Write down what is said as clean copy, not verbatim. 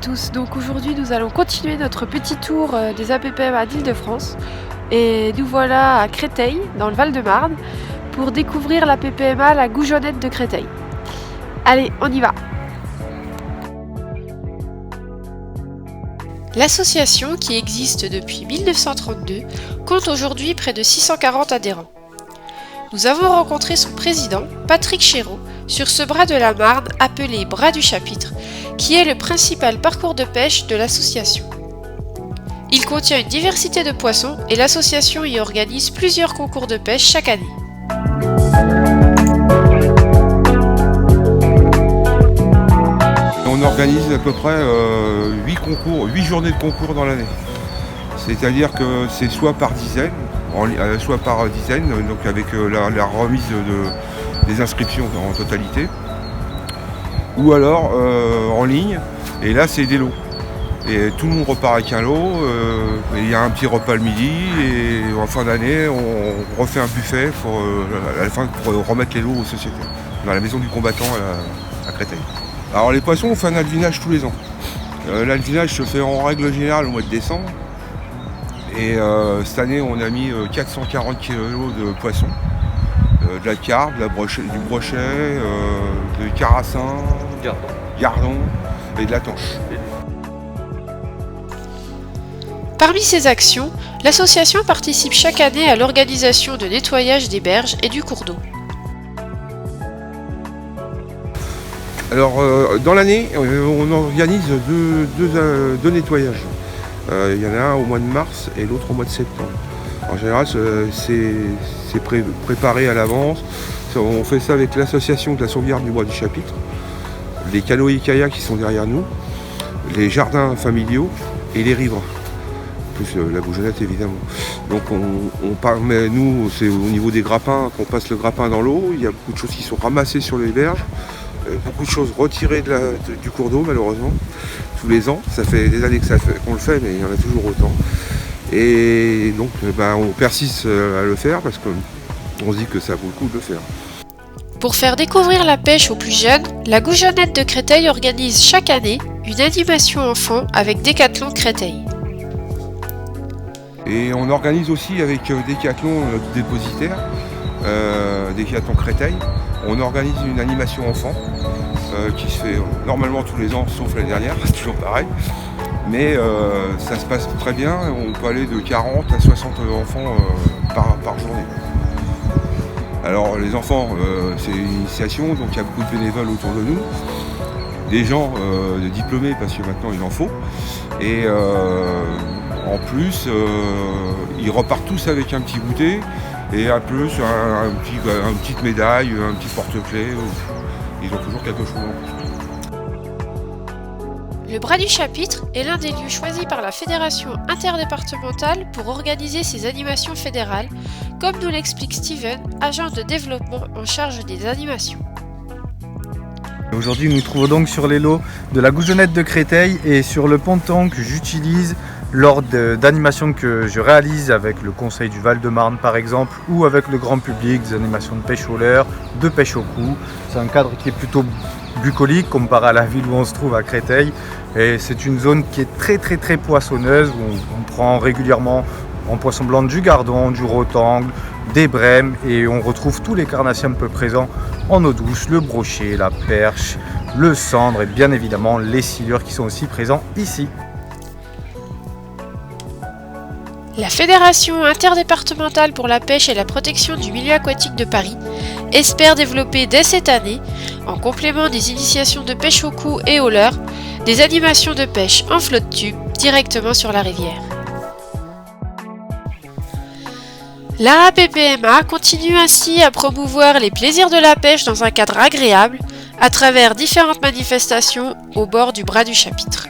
tous, donc aujourd'hui nous allons continuer notre petit tour des APPMA d'Île-de-France et nous voilà à Créteil, dans le Val-de-Marne, pour découvrir l'APPMA La Goujonette de Créteil. Allez, on y va! L'association, qui existe depuis 1932, compte aujourd'hui près de 640 adhérents. Nous avons rencontré son président, Patrick Chéreau, sur ce bras de la Marne appelé Bras du Chapitre, qui est le principal parcours de pêche de l'association. Il contient une diversité de poissons et l'association y organise plusieurs concours de pêche chaque année. On organise à peu près 8 journées de concours dans l'année. C'est-à-dire que c'est soit par dizaine, donc avec la remise des inscriptions en totalité, ou alors en ligne, et là c'est des lots. Et tout le monde repart avec un lot, il y a un petit repas le midi, et en fin d'année on refait un buffet à la fin pour remettre les lots aux sociétés, dans la maison du combattant à Créteil. Alors les poissons, on fait un alvinage tous les ans. L'alvinage se fait en règle générale au mois de décembre. Et cette année, on a mis 440 kg de poissons, de la carpe, du brochet, du carassin, gardon et de la tanche. Parmi ces actions, l'association participe chaque année à l'organisation de nettoyage des berges et du cours d'eau. Alors dans l'année, on organise deux nettoyages. Il y en a un au mois de mars et l'autre au mois de septembre. En général, c'est préparé à l'avance. On fait ça avec l'association de la sauvegarde du Bras du Chapitre, les canoës-kayaks qui sont derrière nous, les jardins familiaux et les riverains. Plus la Goujonette évidemment. Donc nous, c'est au niveau des grappins qu'on passe le grappin dans l'eau. Il y a beaucoup de choses qui sont ramassées sur les berges. Beaucoup de choses retirées du cours d'eau malheureusement, tous les ans. Ça fait des années qu'on le fait, mais il y en a toujours autant. Et donc on persiste à le faire parce qu'on se dit que ça vaut le coup de le faire. Pour faire découvrir la pêche aux plus jeunes, la Goujonette de Créteil organise chaque année une animation enfant avec Décathlon Créteil. Et on organise aussi avec Décathlon, notre dépositaire, Décathlon Créteil. On organise une animation enfant qui se fait normalement tous les ans, sauf l'année dernière, c'est toujours pareil. Mais ça se passe très bien, on peut aller de 40 à 60 enfants par journée. Alors les enfants, c'est une initiation, donc il y a beaucoup de bénévoles autour de nous. Des gens diplômés, parce que maintenant il en faut. Et en plus, ils repartent tous avec un petit goûter. Et un peu sur une petite médaille, un petit porte-clés, ils ont toujours quelque chose en plus. Le Bras du Chapitre est l'un des lieux choisis par la Fédération interdépartementale pour organiser ces animations fédérales, comme nous l'explique Steven, agent de développement en charge des animations. Aujourd'hui, nous nous trouvons donc sur les lots de la Goujonette de Créteil et sur le ponton que j'utilise lors d'animations que je réalise avec le Conseil du Val-de-Marne par exemple, ou avec le grand public, des animations de pêche au leurre, de pêche au cou. C'est un cadre qui est plutôt bucolique comparé à la ville où on se trouve à Créteil. Et c'est une zone qui est très poissonneuse, où on prend régulièrement en poisson blanc du gardon, du rotangle, des brèmes, et on retrouve tous les carnassiers un peu présents en eau douce, le brochet, la perche, le cendre et bien évidemment les silures qui sont aussi présents ici. La Fédération interdépartementale pour la pêche et la protection du milieu aquatique de Paris espère développer dès cette année, en complément des initiations de pêche au cou et au leurre, des animations de pêche en flotte tube directement sur la rivière. La APPMA continue ainsi à promouvoir les plaisirs de la pêche dans un cadre agréable à travers différentes manifestations au bord du Bras du Chapitre.